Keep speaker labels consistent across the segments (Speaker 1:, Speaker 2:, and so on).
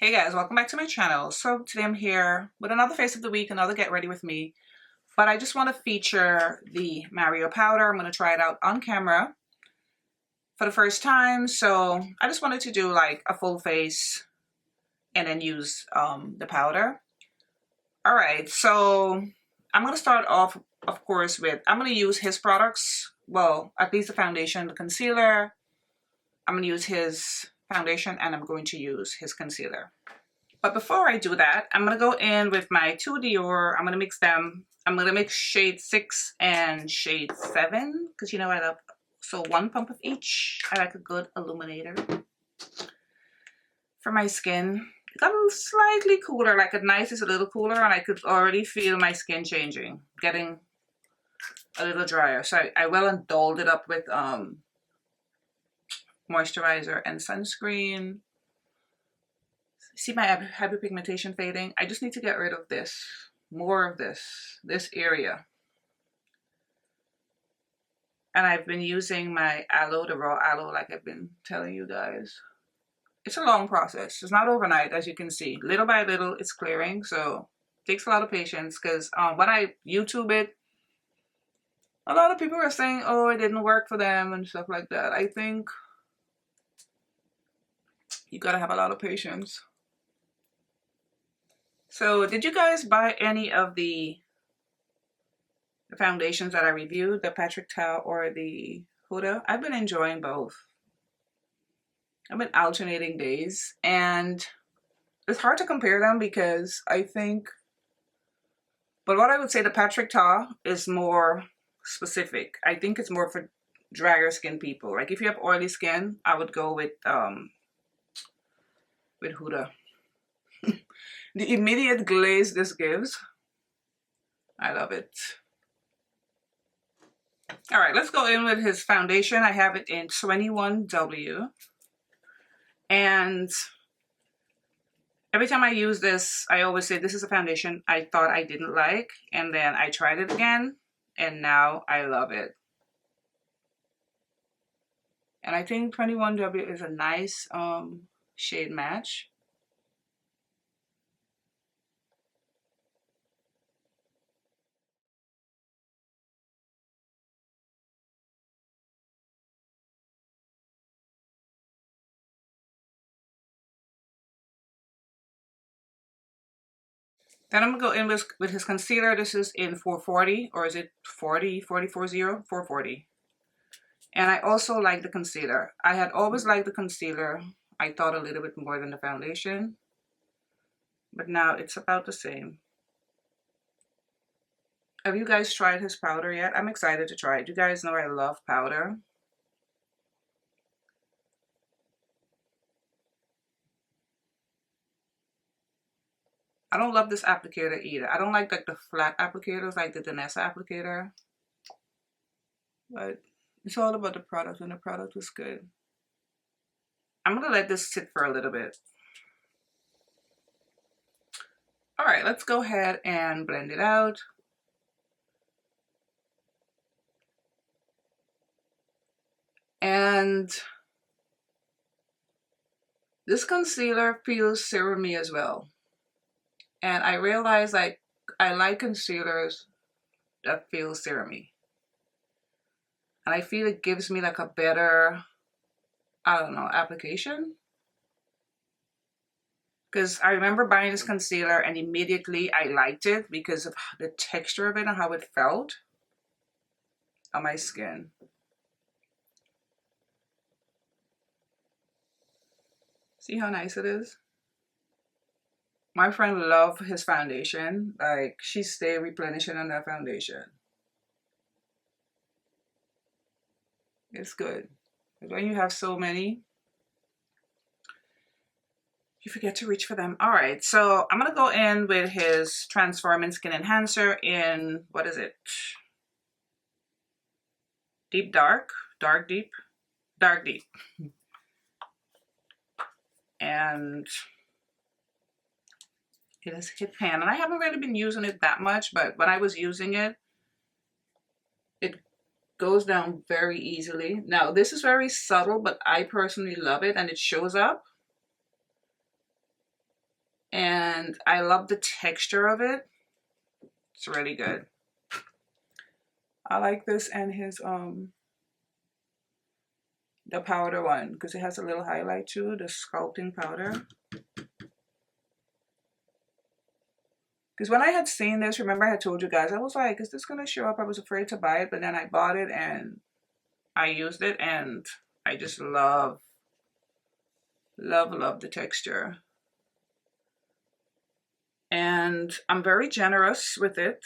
Speaker 1: Hey guys, welcome back to my channel. So today I'm here with another face of the week, another get ready with me. But I just want to feature the Mario powder. I'm going to try it out on camera for the first time. So I just wanted to do like a full face and then use the powder. All right, so I'm going to start off, of course, with, I'm going to use his products. Well, at least the foundation, the concealer. I'm going to use his foundation and I'm going to use his concealer. But before I do that, I'm going to go in with my two Dior. I'm going to mix them. I'm going to mix shade 6 and shade 7 because you know I love, so 1 pump of each. I like a good illuminator. For my skin, it got a slightly cooler, like at night it's a little cooler and I could already feel my skin changing, getting a little drier. So I well and dolled it up with moisturizer and sunscreen. See my hyperpigmentation fading? I just need to get rid of this, more of this area. And I've been using my aloe, the raw aloe, like I've been telling you guys. It's a long process. It's not overnight, as you can see. Little by little, it's clearing. So it takes a lot of patience because when I YouTube it, a lot of people are saying, oh, it didn't work for them and stuff like that. I think you gotta have a lot of patience. So did you guys buy any of the foundations that I reviewed, the Perfector or the Huda? I've been enjoying both. I've been alternating days and it's hard to compare them because I think, but what I would say the Perfector is more specific. I think it's more for drier skin people. Like if you have oily skin, I would go with Huda. The immediate glaze this gives, I love it. All right, let's go in with his foundation. I have it in 21W. And every time I use this, I always say this is a foundation I thought I didn't like. And then I tried it again, and now I love it. And I think 21W is a nice shade match. Then I'm going to go in with his concealer. This is in 440, or is it 40, 440? And I also like the concealer. I had always liked the concealer. I thought a little bit more than the foundation. But now it's about the same. Have you guys tried his powder yet? I'm excited to try it. You guys know I love powder. I don't love this applicator either. I don't like the flat applicators like the Danessa applicator. But it's all about the product, and the product is good. I'm going to let this sit for a little bit. All right, let's go ahead and blend it out. And this concealer feels serumy as well. And I realized like I like concealers that feel serumy. And I feel it gives me like a better, I don't know, application. Because I remember buying this concealer and immediately I liked it because of the texture of it and how it felt on my skin. See how nice it is? My friend loved his foundation. Like, she stayed replenishing on that foundation. It's good. When you have so many, you forget to reach for them. All right, so I'm gonna go in with his Transforming Skin Enhancer in, what is it? Deep Dark? Dark Deep? Dark Deep. And it is hit pan. And I haven't really been using it that much, but when I was using it, it goes down very easily. Now, this is very subtle, but I personally love it and it shows up. and I love the texture of it. It's really good. I like this and his the powder one because it has a little highlight too, the sculpting powder. Because when I had seen this, remember I had told you guys, I was like, is this gonna show up? I was afraid to buy it, but then I bought it and I used it and I just love the texture. And I'm very generous with it,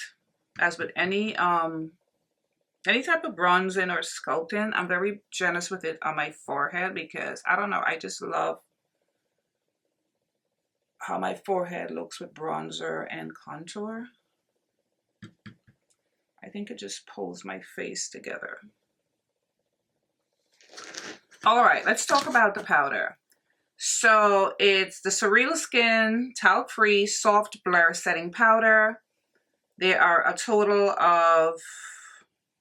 Speaker 1: as with any type of bronzing or sculpting. I'm very generous with it on my forehead because I don't know, I just love how my forehead looks with bronzer and contour. I think it just pulls my face together. All right, let's talk about the powder. So it's the Surreal Skin Talc-Free Soft Blur Setting Powder. There are a total of,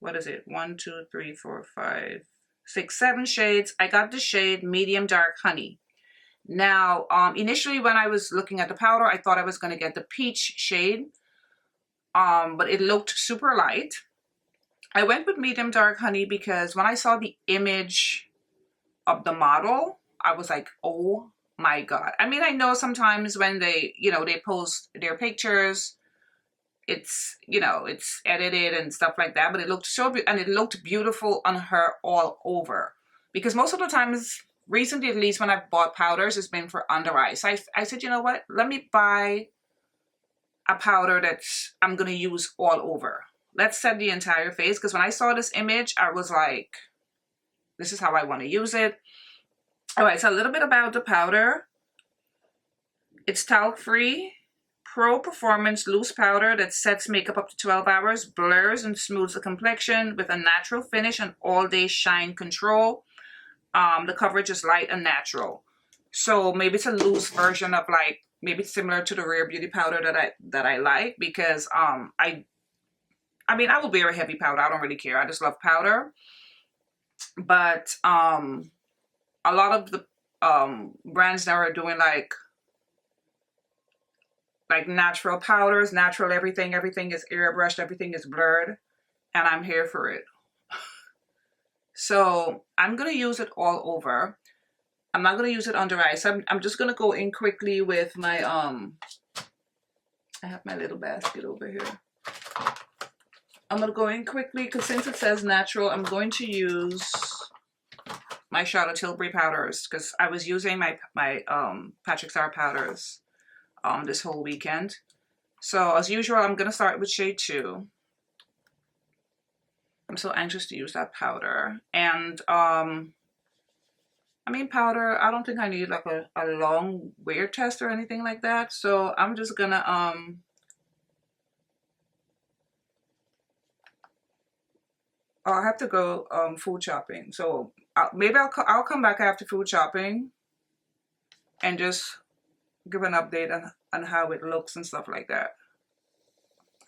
Speaker 1: what is it? 1, 2, 3, 4, 5, 6, 7 shades. I got the shade Medium Dark Honey. Now, initially when I was looking at the powder, I thought I was going to get the peach shade, but it looked super light. I went with Medium Dark Honey because when I saw the image of the model, I was like, oh my God. I mean, I know sometimes when they, they post their pictures, it's, it's edited and stuff like that, but it looked so, and it looked beautiful on her all over. Because most of the times, recently at least, when I've bought powders, it's been for under eye. So I said, you know what, let me buy a powder that I'm going to use all over. Let's set the entire face. Because when I saw this image, I was like, this is how I want to use it. All right, so a little bit about the powder. It's talc-free, pro-performance loose powder that sets makeup up to 12 hours, blurs and smooths the complexion with a natural finish and all-day shine control. The coverage is light and natural. So maybe it's a loose version of, like, maybe it's similar to the Rare Beauty powder that I like, because I mean, I will wear a heavy powder. I don't really care. I just love powder. But a lot of the brands now are doing like natural powders, natural everything. Everything is airbrushed, everything is blurred, and I'm here for it. So I'm gonna use it all over. I'm not gonna use it under eyes. So I'm just gonna go in quickly with my I have my little basket over here. I'm gonna go in quickly because since it says natural, I'm going to use my Charlotte Tilbury powders because I was using my Patrick Star powders this whole weekend. So as usual, I'm gonna start with shade 2. I'm so anxious to use that powder. And I mean, powder, I don't think I need like a long wear test or anything like that. So I'm just gonna I'll have to go food shopping. So maybe I'll come back after food shopping and just give an update on how it looks and stuff like that.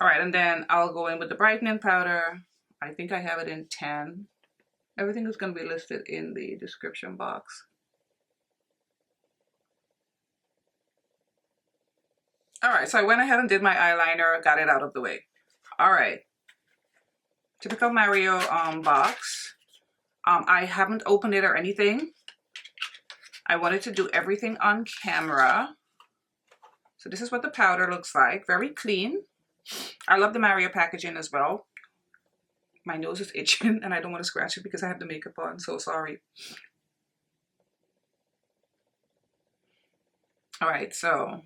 Speaker 1: All right, and then I'll go in with the brightening powder. I think I have it in 10. Everything is going to be listed in the description box. All right, so I went ahead and did my eyeliner, got it out of the way. All right. Typical Mario box. I haven't opened it or anything. I wanted to do everything on camera. So this is what the powder looks like. Very clean. I love the Mario packaging as well. My nose is itching and I don't want to scratch it because I have the makeup on. So sorry. All right, so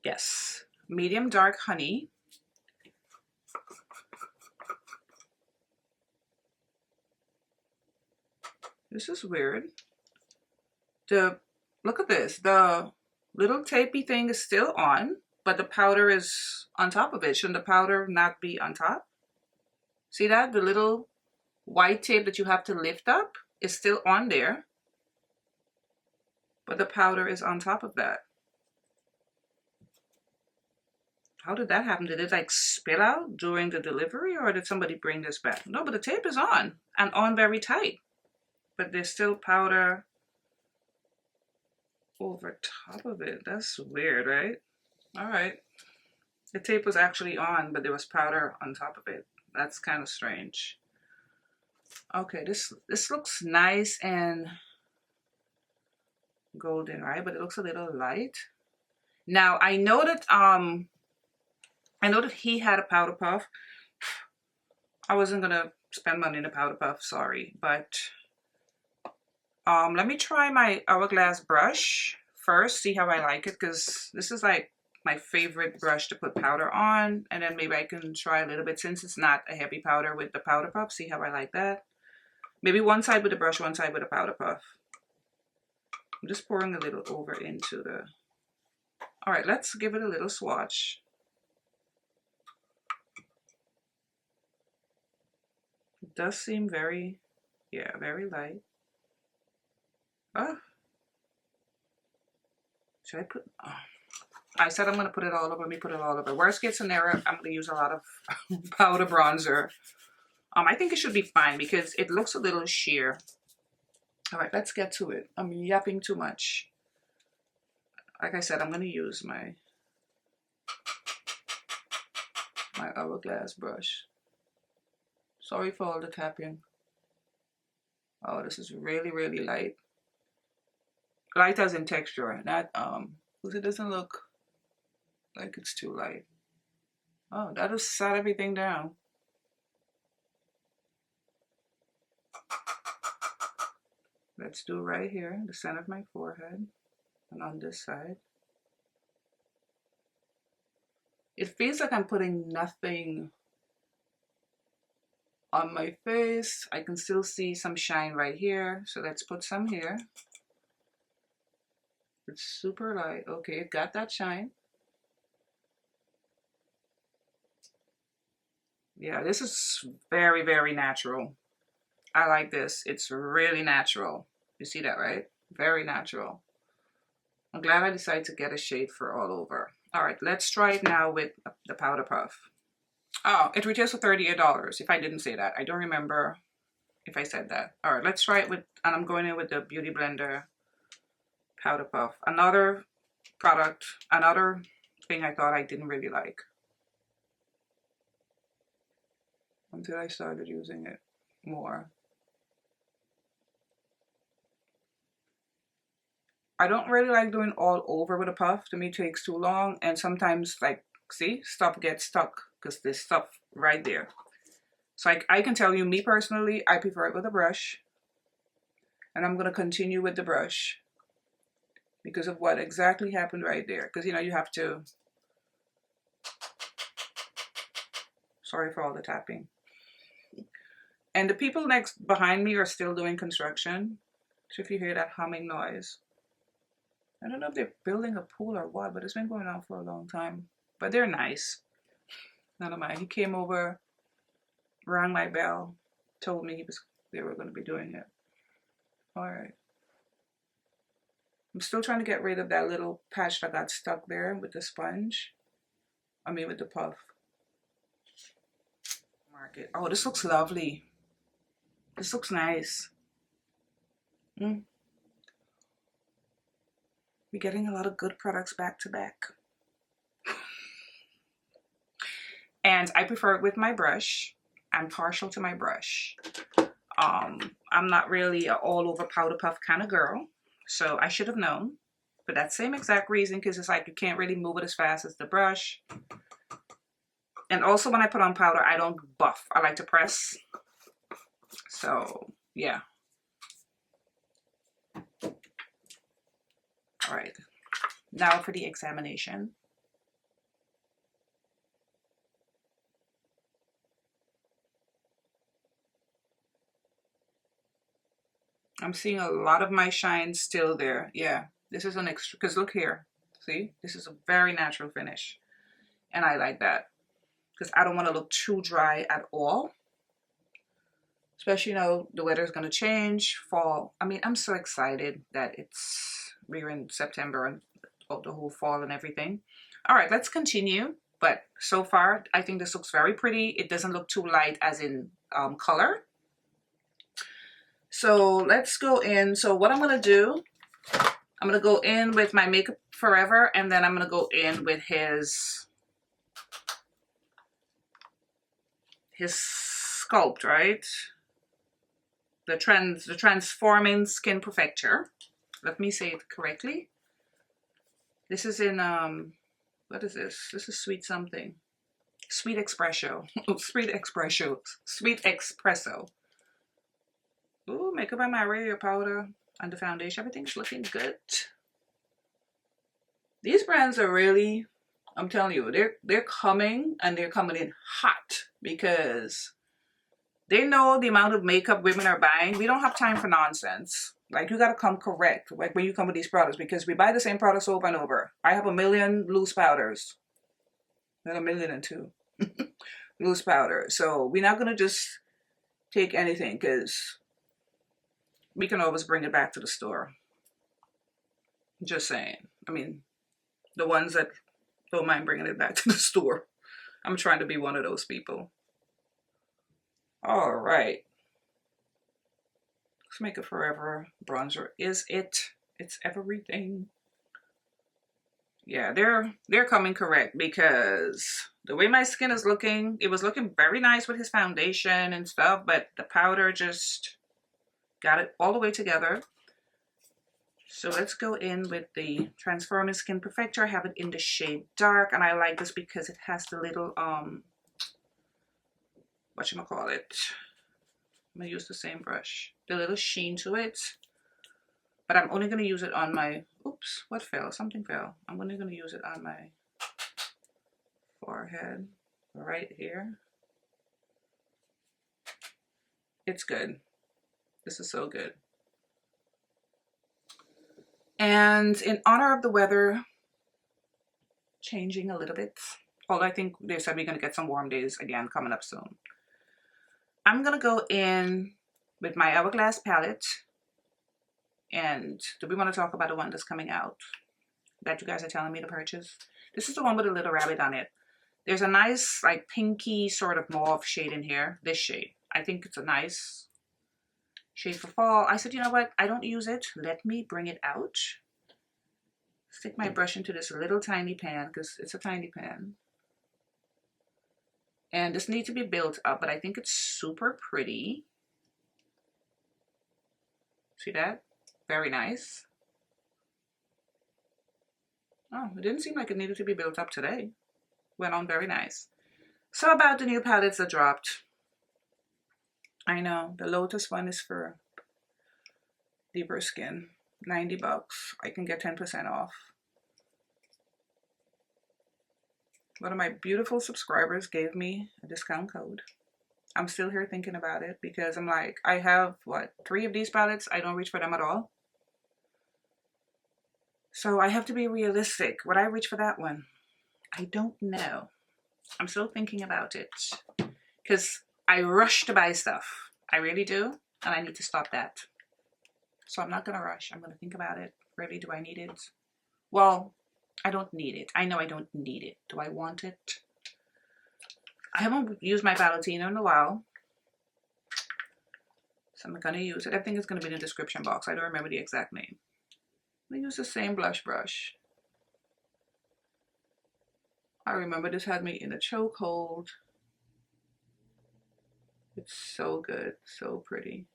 Speaker 1: yes, Medium Dark Honey. This is weird. Look at this. The little tapey thing is still on, but the powder is on top of it. Shouldn't the powder not be on top? See that? The little white tape that you have to lift up is still on there, but the powder is on top of that. How did that happen? Did it like spill out during the delivery or did somebody bring this back? No, but the tape is on and on very tight. But there's still powder over top of it. That's weird, right? All right. The tape was actually on, but there was powder on top of it. That's kind of strange. Okay, this looks nice and golden, right? But it looks a little light. Now I know that he had a powder puff. I wasn't gonna spend money in a powder puff, sorry, but let me try my Hourglass brush first, see how I like it, because this is like my favorite brush to put powder on, and then maybe I can try a little bit since it's not a heavy powder with the powder puff, see how I like that. Maybe one side with the brush, one side with a powder puff. I'm just pouring a little over into the... All right, let's give it a little swatch. It does seem very, yeah, very light. Oh. Should I put... Oh. I said I'm going to put it all over. Let me put it all over. Worst case scenario, I'm going to use a lot of powder bronzer. I think it should be fine because it looks a little sheer. All right, let's get to it. I'm yapping too much. Like I said, I'm going to use my Hourglass brush. Sorry for all the tapping. Oh, this is really, really light. Light as in texture, not because it doesn't look like it's too light. Oh, that'll set everything down. Let's do right here, the center of my forehead, and on this side. It feels like I'm putting nothing on my face. I can still see some shine right here, so let's put some here. It's super light. Okay, it got that shine. Yeah, this is very, very natural. I like this. It's really natural. You see that, right? Very natural. I'm glad I decided to get a shade for all over. All right, let's try it now with the powder puff. Oh, it retails for $38. If I didn't say that, I don't remember if I said that. All right, let's try it with, and I'm going in with the Beauty Blender powder puff. Another product, another thing I thought I didn't really like until I started using it more. I don't really like doing all over with a puff. To me, it takes too long, and sometimes, like, see, stuff gets stuck because there's stuff right there. So I can tell you, me personally, I prefer it with a brush, and I'm going to continue with the brush because of what exactly happened right there. Because, you know, you have to... Sorry for all the tapping. And the people next behind me are still doing construction. So if you hear that humming noise, I don't know if they're building a pool or what, but it's been going on for a long time. But they're nice. None of mine. He came over, rang my bell, told me they were going to be doing it. All right. I'm still trying to get rid of that little patch that got stuck there with the sponge. I mean, with the puff. Market. Oh, this looks lovely. This looks nice. We're getting a lot of good products back to back. And I prefer it with my brush. I'm partial to my brush. I'm not really an all over powder puff kind of girl. So I should have known. For that same exact reason, because it's like you can't really move it as fast as the brush. And also when I put on powder, I don't buff. I like to press. So, yeah. All right. Now for the examination. I'm seeing a lot of my shine still there. Yeah, this is an extra, because look here. See, this is a very natural finish. And I like that. Because I don't want to look too dry at all. Especially, you know, the weather is going to change, fall. I mean, I'm so excited that we're in September and the whole fall and everything. All right, let's continue. But so far, I think this looks very pretty. It doesn't look too light as in color. So let's go in. So what I'm going to do, I'm going to go in with my Makeup Forever, and then I'm going to go in with his Sculpt, right? The Transforming Skin Perfector. Let me say it correctly. This is in, what is this? This is sweet something. Sweet Espresso. Sweet Espresso. Sweet Espresso. Ooh, Makeup by Mario powder and the foundation. Everything's looking good. These brands are really, I'm telling you, they're coming, and they're coming in hot because they know the amount of makeup women are buying. We don't have time for nonsense. Like, you gotta come correct, like when you come with these products, because we buy the same products over and over. I have 1 million loose powders. Not 1,000,002 loose powders. So we're not gonna just take anything, because we can always bring it back to the store. Just saying. I mean, the ones that don't mind bringing it back to the store. I'm trying to be one of those people. All right. Let's Makeup Forever bronzer. Is it? It's everything. Yeah, they're coming correct, because the way my skin is looking, it was looking very nice with his foundation and stuff, but the powder just got it all the way together. So let's go in with the Transforming Skin Perfector. I have it in the shade Dark, and I like this because it has the little, whatchamacallit. I'm going to use the same brush. The little sheen to it. But I'm only going to use it on my, oops, what fell? Something fell. I'm only going to use it on my forehead, right here. It's good. This is so good. And in honor of the weather changing a little bit, although I think they said we're going to get some warm days again coming up soon, I'm going to go in with my Hourglass palette. And do we want to talk about the one that's coming out that you guys are telling me to purchase? This is the one with a little rabbit on it. There's a nice, like, pinky sort of mauve shade in here. This shade. I think it's a nice shade for fall. I said, you know what? I don't use it. Let me bring it out. Stick my brush into this little tiny pan, because it's a tiny pan. And this needs to be built up, but I think it's super pretty. See that? Very nice. Oh, it didn't seem like it needed to be built up today. Went on very nice. So about the new palettes that dropped. I know, the Lotus one is for deeper skin. 90 bucks. I can get 10% off. One of my beautiful subscribers gave me a discount code. I'm still here thinking about it, because I'm like, I have, what, 3 of these palettes? I don't reach for them at all. So I have to be realistic. Would I reach for that one? I don't know. I'm still thinking about it, because I rush to buy stuff. I really do. And I need to stop that. So I'm not going to rush. I'm going to think about it. Really, do I need it? Well, I don't need it. I know I don't need it. Do I want it? I haven't used my Valentino in a while. So I'm going to use it. I think it's going to be in the description box. I don't remember the exact name. I'm going to use the same blush brush. I remember this had me in a chokehold. It's so good. So pretty.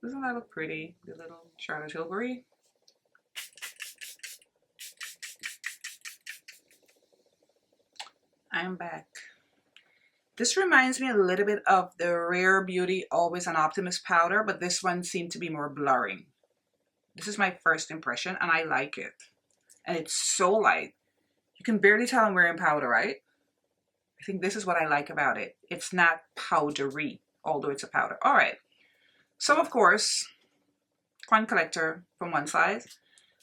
Speaker 1: Doesn't that look pretty? The little Charlotte Tilbury. I'm back. This reminds me a little bit of the Rare Beauty Always an Optimist powder, but this one seemed to be more blurring. This is my first impression, and I like it. And it's so light. You can barely tell I'm wearing powder, right? I think this is what I like about it. It's not powdery, although it's a powder. All right. So, of course, Coin Collector from one side.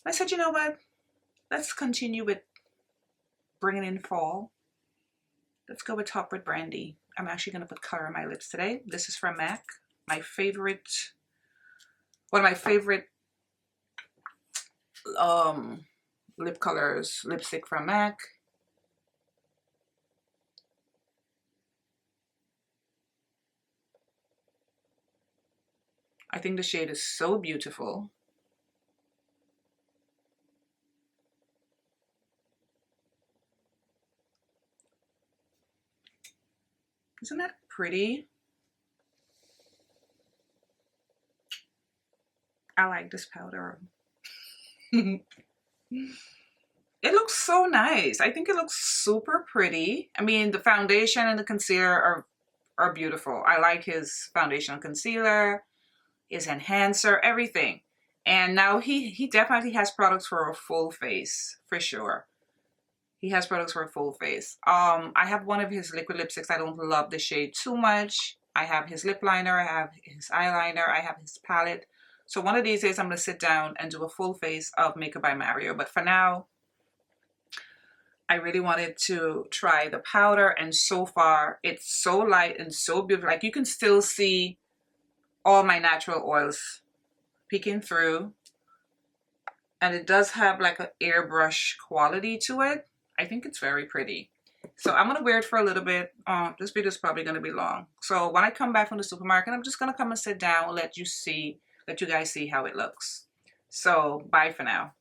Speaker 1: I said, you know what? Let's continue with bringing in fall. Let's go with Top with Brandy. I'm actually going to put color on my lips today. This is from MAC. My favorite, one of my favorite lip colors, lipstick from MAC. I think the shade is so beautiful. Isn't that pretty? I like this powder. It looks so nice. I think it looks super pretty. I mean, the foundation and the concealer are beautiful. I like his foundation and concealer, his enhancer, everything. And now he definitely has products for a full face, for sure. He has products for a full face. I have one of his liquid lipsticks. I don't love the shade too much. I have his lip liner, I have his eyeliner, I have his palette. So one of these days I'm going to sit down and do a full face of Makeup by Mario. But for now, I really wanted to try the powder, and so far it's so light and so beautiful. Like, you can still see all my natural oils peeking through, and it does have like an airbrush quality to it. I think it's very pretty. So I'm gonna wear it for a little bit. This video is probably gonna be long. So when I come back from the supermarket, I'm just gonna come and sit down and let you guys see how it looks. So bye for now.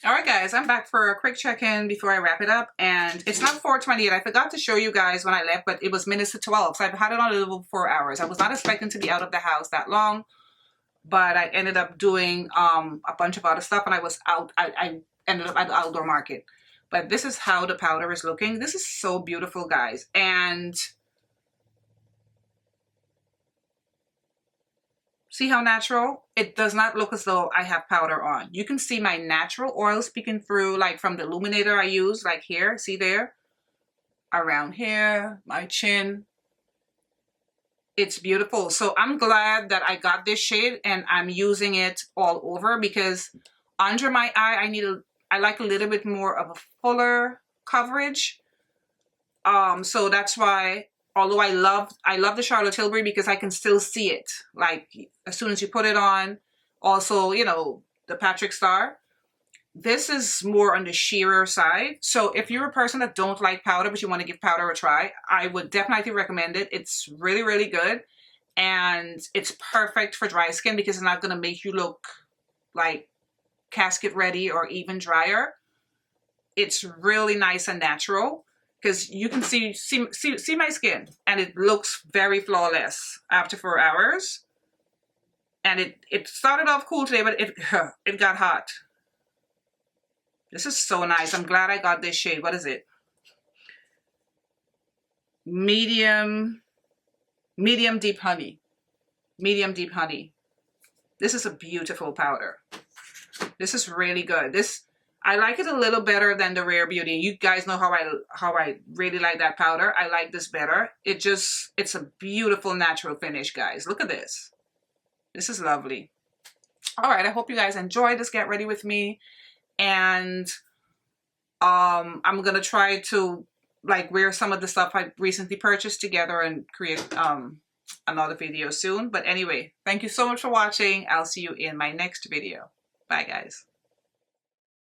Speaker 1: All right, guys, I'm back for a quick check-in before I wrap it up. And it's not 4:20 yet. I forgot to show you guys when I left, but it was minutes to 12. So I've had it on a little 4 hours. I was not expecting to be out of the house that long, but I ended up doing a bunch of other stuff, and I was out. I ended up at the outdoor market. But this is how the powder is looking. This is so beautiful, guys. And see how natural? It does not look as though I have powder on. You can see my natural oils peeking through, like from the illuminator I use, like here, see there? Around here, my chin. It's beautiful. So I'm glad that I got this shade and I'm using it all over, because under my eye, I like a little bit more of a fuller coverage. So that's why, although I love the Charlotte Tilbury, because I can still see it. Like, as soon as you put it on, also, you know, the Patrick Star. This is more on the sheerer side. So if you're a person that don't like powder, but you want to give powder a try, I would definitely recommend it. It's really, really good. And it's perfect for dry skin, because it's not going to make you look like casket ready or even drier. It's really nice and natural, because you can see my skin, and it looks very flawless after 4 hours. And it started off cool today, but it got hot. This is so nice. I'm glad I got this shade. What is it? Medium deep honey. Medium deep honey. This is a beautiful powder. This is really good. I like it a little better than the Rare Beauty. You guys know how I really like that powder. I like this better. It's a beautiful natural finish, guys. Look at this. This is lovely. All right, I hope you guys enjoyed this Get Ready With Me. And I'm gonna try to like wear some of the stuff I recently purchased together and create another video soon. But anyway, thank you so much for watching. I'll see you in my next video. Bye, guys.